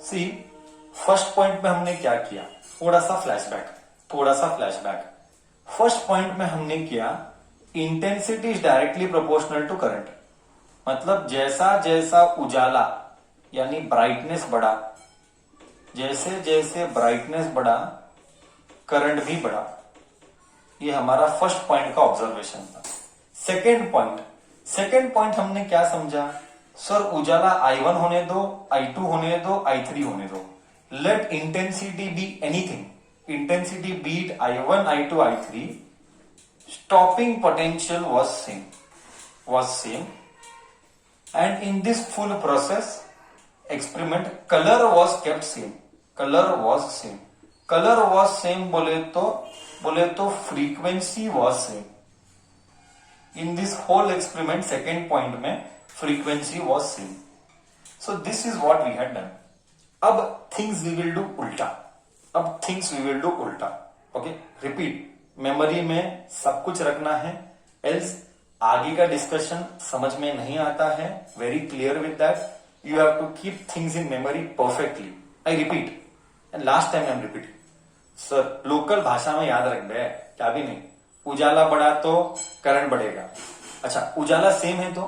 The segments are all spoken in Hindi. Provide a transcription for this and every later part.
सी, फर्स्ट पॉइंट में हमने क्या किया, थोड़ा सा फ्लैशबैक। फर्स्ट पॉइंट में हमने किया intensity is directly proportional to current. मतलब जैसा जैसा उजाला यानी ब्राइटनेस बढ़ा, जैसे जैसे ब्राइटनेस बढ़ा करंट भी बढ़ा। ये हमारा फर्स्ट पॉइंट का ऑब्जर्वेशन था। सेकेंड पॉइंट हमने क्या समझा, सर उजाला I1 होने दो, I2 होने दो, I3 होने दो, let intensity be anything, intensity be I1, I2, I3, stopping potential was same and in this full process experiment color was kept same, color was same बोले तो frequency was same in this whole experiment। second point में frequency was same, so this is what we had done। अब things we will do उल्टा। ओके, रिपीट, मेमोरी में सब कुछ रखना है, एल्स आगे का डिस्कशन समझ में नहीं आता है। Very clear with that, you have to keep things in memory perfectly. I repeat and last time I am repeating, sir local भाषा में याद रख दे, क्या भी नहीं। उजाला बढ़ा तो करंट बढ़ेगा। अच्छा, उजाला सेम है तो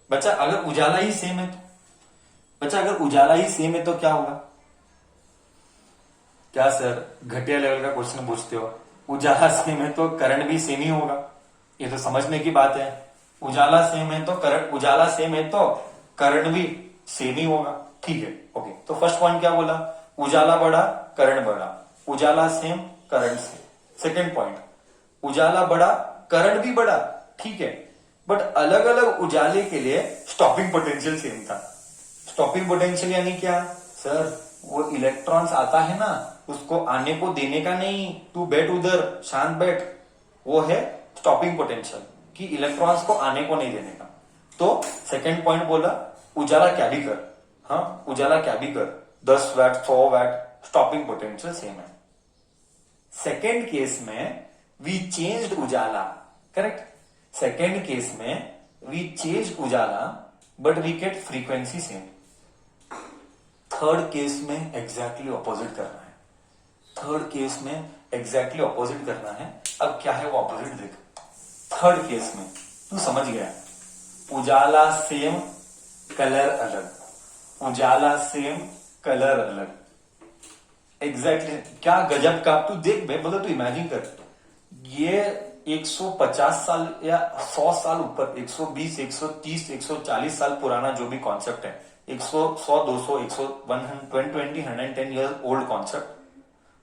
बच्चा, अगर उजाला ही सेम है तो क्या होगा? क्या सर घटिया लेवल का क्वेश्चन पूछते हो? उजाला सेम है तो करंट भी सेम ही होगा, ये तो समझने की बात है। उजाला सेम है तो करंट भी सेम ही होगा, ठीक है। ओके, तो फर्स्ट पॉइंट क्या बोला, उजाला बढ़ा करंट बढ़ा, उजाला same current same. Second point, उजाला बढ़ा करंट भी बढ़ा, ठीक है, बट अलग अलग उजाले के लिए स्टॉपिंग पोटेंशियल सेम था। स्टॉपिंग पोटेंशियल यानी क्या सर, वो इलेक्ट्रॉन्स आता है ना, उसको आने को देने का नहीं, तू बैठ उधर शांत बैठ, वो है स्टॉपिंग पोटेंशियल, कि इलेक्ट्रॉन्स को आने को नहीं देने का। तो सेकंड पॉइंट बोला उजाला क्या भी कर, हाँ उजाला क्या भी कर, 10 watt 100 watt, stopping potential same है। सेकेंड केस में वी चेंज्ड उजाला, करेक्ट। सेकेंड केस में वी चेंज्ड उजाला but we get frequency same. Third case में एग्जैक्टली ऑपोजिट करना है। अब क्या है वो ऑपोजिट देख। थर्ड केस में तू समझ गया, उजाला सेम कलर अलग, एग्जैक्टली क्या गजब का। तू देख भाई, बोलो तू इमेजिन कर, ये 150 साल या 100 साल ऊपर, 120, 130, 140 साल पुराना जो भी कॉन्सेप्ट है, 100, 200, 120, 110 ईयर ओल्ड कॉन्सेप्ट,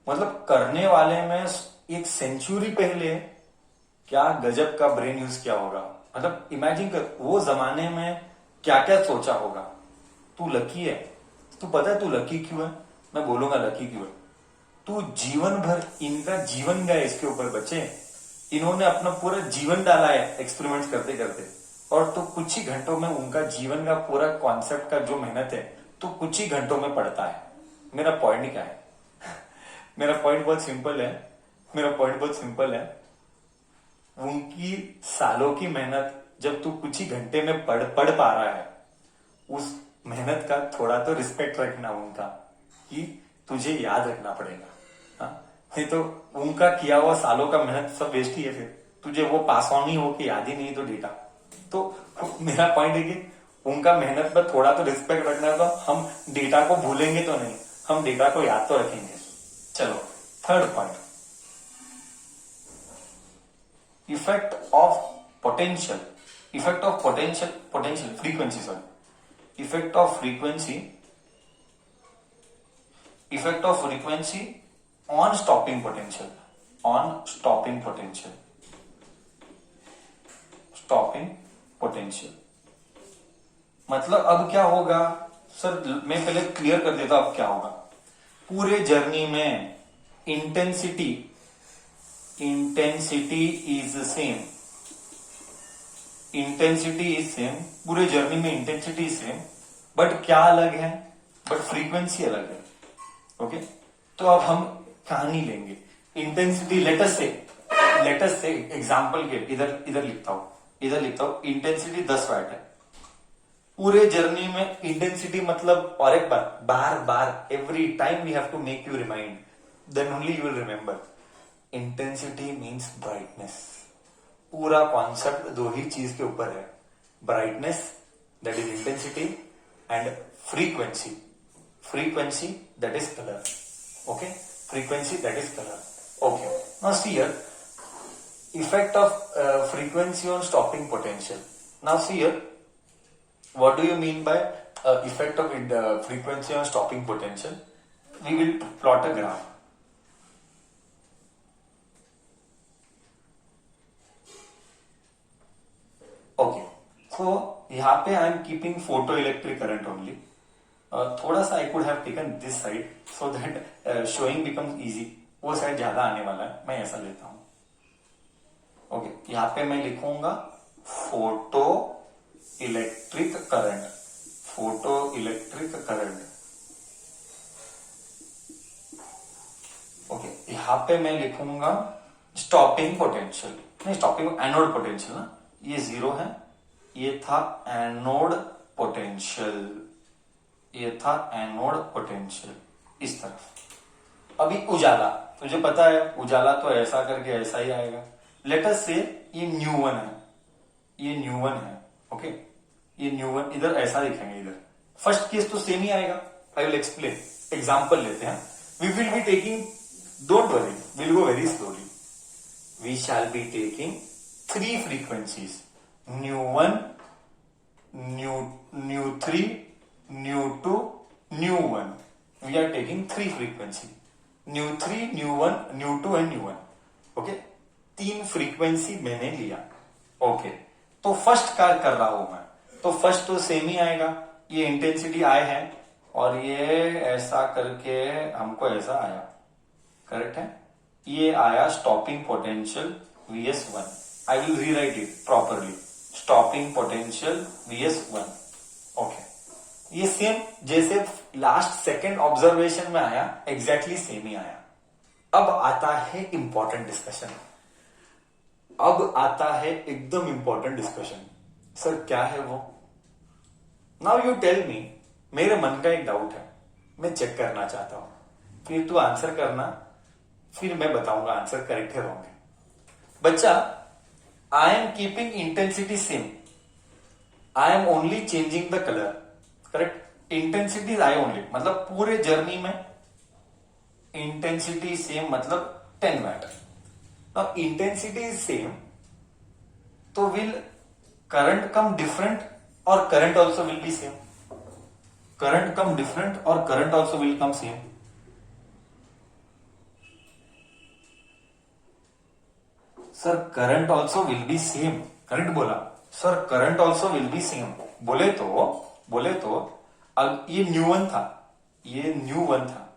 मतलब करने वाले में एक सेंचुरी पहले क्या गजब का ब्रेन यूज किया होगा। मतलब इमेजिन कर, वो जमाने में क्या क्या सोचा होगा। तू लकी है, तू पता है तू लकी क्यों है, मैं बोलूंगा लकी क्यों है। तू जीवन भर, इनका जीवन गया इसके ऊपर बच्चे, इन्होंने अपना पूरा जीवन डाला है एक्सपेरिमेंट्स करते करते, और तो कुछ ही घंटों में उनका जीवन का पूरा कॉन्सेप्ट का जो मेहनत है तो कुछ ही घंटों में पड़ता है। मेरा पॉइंट क्या है मेरा पॉइंट बहुत सिंपल है। उनकी सालों की मेहनत जब तू कुछ ही घंटे में पढ़ पा रहा है, उस मेहनत का थोड़ा तो रिस्पेक्ट रखना उनका, कि तुझे याद रखना पड़ेगा। हाँ, नहीं तो उनका किया हुआ सालों का मेहनत सब वेस्ट ही है, फिर तुझे वो पास ऑन ही हो कि याद ही नहीं तो डेटा। तो मेरा पॉइंट है कि उनका मेहनत पर थोड़ा तो रिस्पेक्ट रखना है, तो हम डेटा को भूलेंगे तो नहीं, हम डेटा को याद तो रखेंगे। चलो third point, effect of frequency on stopping potential. मतलब अब क्या होगा सर, मैं पहले क्लियर कर देता हूं अब क्या होगा। पूरे जर्नी में इंटेंसिटी इज सेम, पूरे जर्नी में इंटेंसिटी सेम, बट क्या अलग है, बट फ्रीक्वेंसी अलग है। ओके, तो अब हम कहानी लेंगे। इंटेंसिटी लेटस से एग्जांपल के इधर लिखता हूं, इंटेंसिटी 10 वैट है, पूरे जर्नी में इंटेंसिटी मतलब, और एक बार, बार बार, every time we have to make you remind, then only you will remember. Intensity means brightness. पूरा कॉन्सेप्ट दो ही चीज के ऊपर है, brightness that is intensity and frequency, frequency that is colour. Okay, frequency that is colour. Okay, now see here effect of frequency on stopping potential. Now see here, what do you mean by effect of frequency on stopping potential? We will plot a graph. Okay, so यहाँ पे I am keeping photoelectric current only. थोड़ा सा I could have taken this side so that showing becomes easy. वो साइड ज्यादा आने वाला है, मैं ऐसा लेता हूं। ओके, यहां पे मैं लिखूंगा photo electric current, photo electric current. Okay, यहां पे मैं लिखूंगा स्टॉपिंग पोटेंशियल, नहीं स्टॉपिंग, एनोड पोटेंशियल ना, ये 0 है, ये था एनोड पोटेंशियल, ये था एनोड पोटेंशियल इस तरफ। अभी उजाला, तुझे पता है उजाला तो ऐसा करके ऐसा ही आएगा। लेट अस से ये न्यू1 है, ये न्यू1 है। ओके, ये न्यू1 इधर ऐसा लिखेंगे, इधर फर्स्ट केस तो सेम ही आएगा। आई विल एक्सप्लेन, एग्जांपल लेते हैं। We will be taking, don't worry, will go very slowly. We shall be taking 3 frequencies, न्यू1, न्यू3, न्यू2, न्यू1। वी आर टेकिंग 3 फ्रीक्वेंसी, न्यू3, न्यू1, न्यू2 एंड न्यू1। ओके, 3 फ्रीक्वेंसी मैंने लिया। ओके, तो फर्स्ट क्या कर रहा हूं मैं, तो फर्स्ट तो सेम ही आएगा, ये इंटेंसिटी आई है और ये ऐसा करके हमको ऐसा आया, करेक्ट है। ये आया stopping potential Vs1। I will rewrite it properly, stopping potential Vs1। Okay, ये सेम जैसे लास्ट सेकेंड ऑब्जर्वेशन में आया, एग्जैक्टली सेम ही आया। अब आता है इंपॉर्टेंट डिस्कशन, अब आता है एकदम इंपॉर्टेंट डिस्कशन। सर क्या है वो? नाउ यू टेल मी, मेरे मन का एक डाउट है, मैं चेक करना चाहता हूं, फिर तू आंसर करना, फिर मैं बताऊंगा आंसर करेक्ट है रॉन्ग है। बच्चा, I am keeping intensity same, I am only changing the colour, correct. Intensity I only, मतलब पूरे जर्नी में इंटेंसिटी सेम, मतलब 10 वाट। Now intensity is same, तो will current come different or current also will be same? Current come different or current also will come same? Sir, current also will be same. Current बोला, sir current also will be same. बोले तो अब ये न्यू1 था, ये न्यू1 था,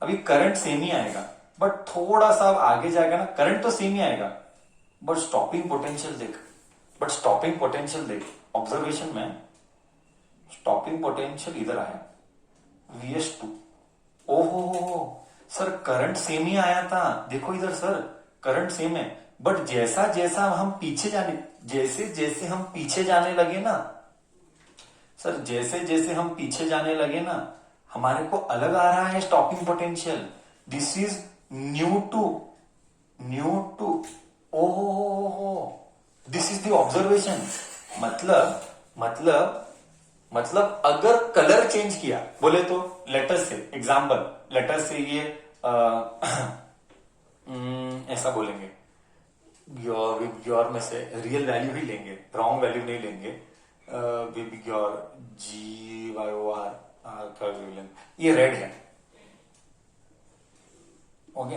अभी करंट सेम ही आएगा, बट थोड़ा सा आगे जाएगा ना, करंट तो सेम ही आएगा, बट स्टॉपिंग पोटेंशियल देख, बट स्टॉपिंग पोटेंशियल देख, ऑब्जर्वेशन में स्टॉपिंग पोटेंशियल इधर आया Vs2। ओहो सर, करंट सेम ही आया था, देखो इधर सर करंट सेम है, बट जैसा जैसा हम पीछे जाने, जैसे जैसे हम पीछे जाने लगे ना सर, जैसे जैसे हम पीछे जाने लगे ना, हमारे को अलग आ रहा है stopping potential. This is new to ओहो, दिस इज द ऑब्जर्वेशन। मतलब अगर कलर चेंज किया, बोले तो लेटर से एग्जाम्पल, लेटर से ये ऐसा बोलेंगे, योर में से रियल वैल्यू ही लेंगे, रॉन्ग वैल्यू नहीं लेंगे। योर GYOR, ये रेड है, ओके,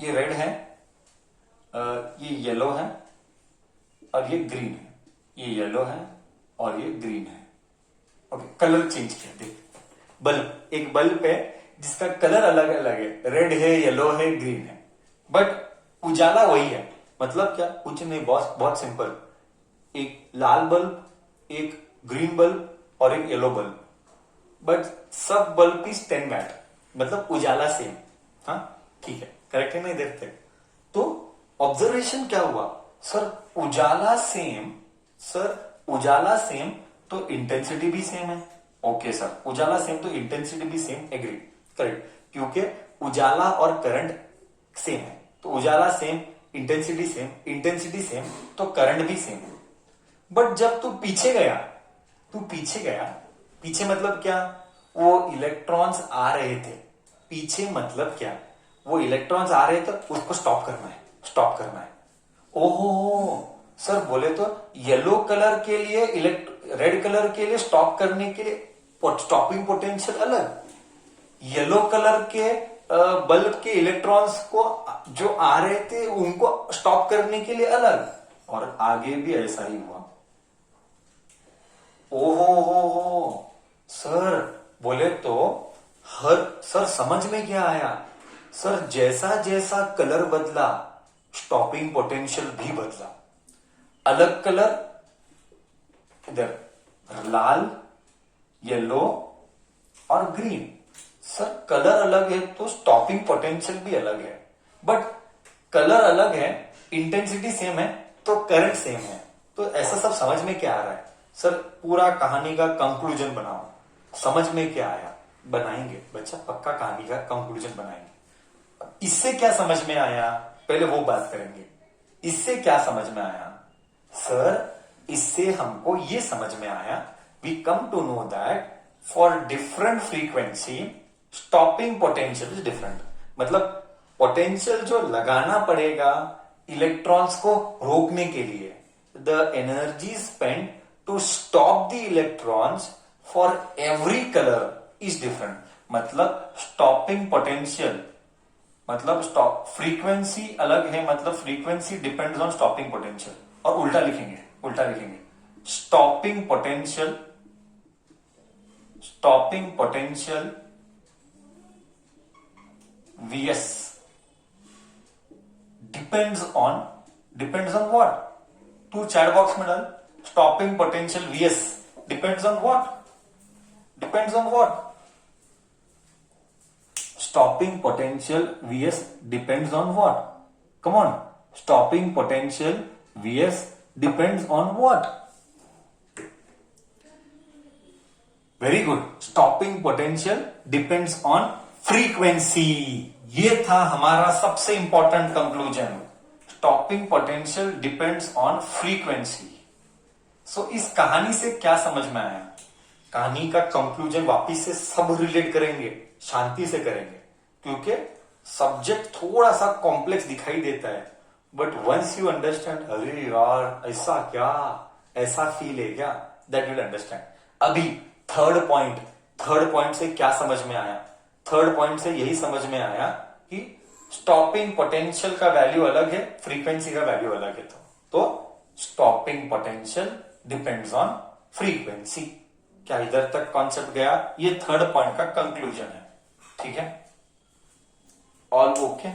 ये रेड है, ये येलो है और ये ग्रीन है, ये येलो है और ये ग्रीन है। ओके, कलर चेंज किया, देख बल्ब, एक बल्ब है जिसका कलर अलग अलग है, रेड है, येलो है, ग्रीन है, बट उजाला वही है। मतलब क्या, कुछ नहीं, बहुत सिंपल, एक लाल बल्ब, एक ग्रीन बल्ब और एक येलो बल्ब, बट सब बल्ब इज 10 वैट, मतलब उजाला सेम। हाँ ठीक है, करेक्ट है, नहीं देखते तो ऑब्जर्वेशन क्या हुआ, सर उजाला सेम, तो इंटेंसिटी भी सेम है। ओके सर, उजाला सेम तो इंटेंसिटी भी सेम, एग्री, करेक्ट, क्योंकि उजाला और करंट सेम है, तो उजाला सेम, इंटेंसिटी सेम, तो करंट भी सेम है। बट जब तू पीछे गया, पीछे मतलब क्या, वो इलेक्ट्रॉन्स आ रहे थे, पीछे मतलब क्या, वो इलेक्ट्रॉन्स आ रहे थे, उसको स्टॉप करना है। ओहो सर, बोले तो येलो कलर के लिए रेड कलर के लिए स्टॉप करने के लिए स्टॉपिंग पोटेंशियल अलग, येलो कलर के बल्ब के इलेक्ट्रॉन्स को जो आ रहे थे उनको स्टॉप करने के लिए अलग, और आगे भी ऐसा ही हुआ। ओहो हो सर, बोले तो सर समझ में क्या आया सर, जैसा जैसा कलर बदला स्टॉपिंग पोटेंशियल भी बदला। अलग कलर, इधर लाल, येलो और ग्रीन, सर कलर अलग है तो स्टॉपिंग पोटेंशियल भी अलग है, बट कलर अलग है, इंटेंसिटी सेम है, तो करंट सेम है। तो ऐसा सब समझ में क्या आ रहा है सर, पूरा कहानी का कंक्लूजन बनाओ, समझ में क्या आया, बनाएंगे बच्चा, पक्का कहानी का कंक्लूजन बनाएंगे। इससे क्या समझ में आया, पहले वो बात करेंगे। इससे क्या समझ में आया सर, इससे हमको ये समझ में आया, we come to know that for different frequency stopping potential is different. मतलब पोटेंशियल जो लगाना पड़ेगा इलेक्ट्रॉन्स को रोकने के लिए, the energy spend to stop the electrons for every colour is different. मतलब स्टॉपिंग पोटेंशियल मतलब स्टॉप फ्रीक्वेंसी अलग है, मतलब frequency depends on stopping potential, और उल्टा लिखेंगे stopping potential Vs depends on what, तू चैट बॉक्स में डाल, stopping potential Vs depends on what, stopping potential Vs depends on what, come on, stopping potential Vs depends on what, very good, stopping potential depends on frequency. ये था हमारा सबसे important conclusion, stopping potential depends on frequency. So इस कहानी से क्या समझ में आया, कहानी का कंक्लूजन वापिस से सब रिलेट करेंगे, शांति से करेंगे, क्योंकि सब्जेक्ट थोड़ा सा कॉम्प्लेक्स दिखाई देता है, बट वंस यू अंडरस्टैंड, अरे यार ऐसा क्या, ऐसा फील है क्या, दैट विल अंडरस्टैंड। अभी थर्ड पॉइंट से क्या समझ में आया, थर्ड पॉइंट से यही समझ में आया कि स्टॉपिंग पोटेंशियल का वैल्यू अलग है, फ्रीक्वेंसी का वैल्यू अलग है, तो stopping potential depends on frequency. क्या इधर तक कॉन्सेप्ट गया, ये थर्ड पॉइंट का कंक्लूजन है, ठीक है, ऑल ओके।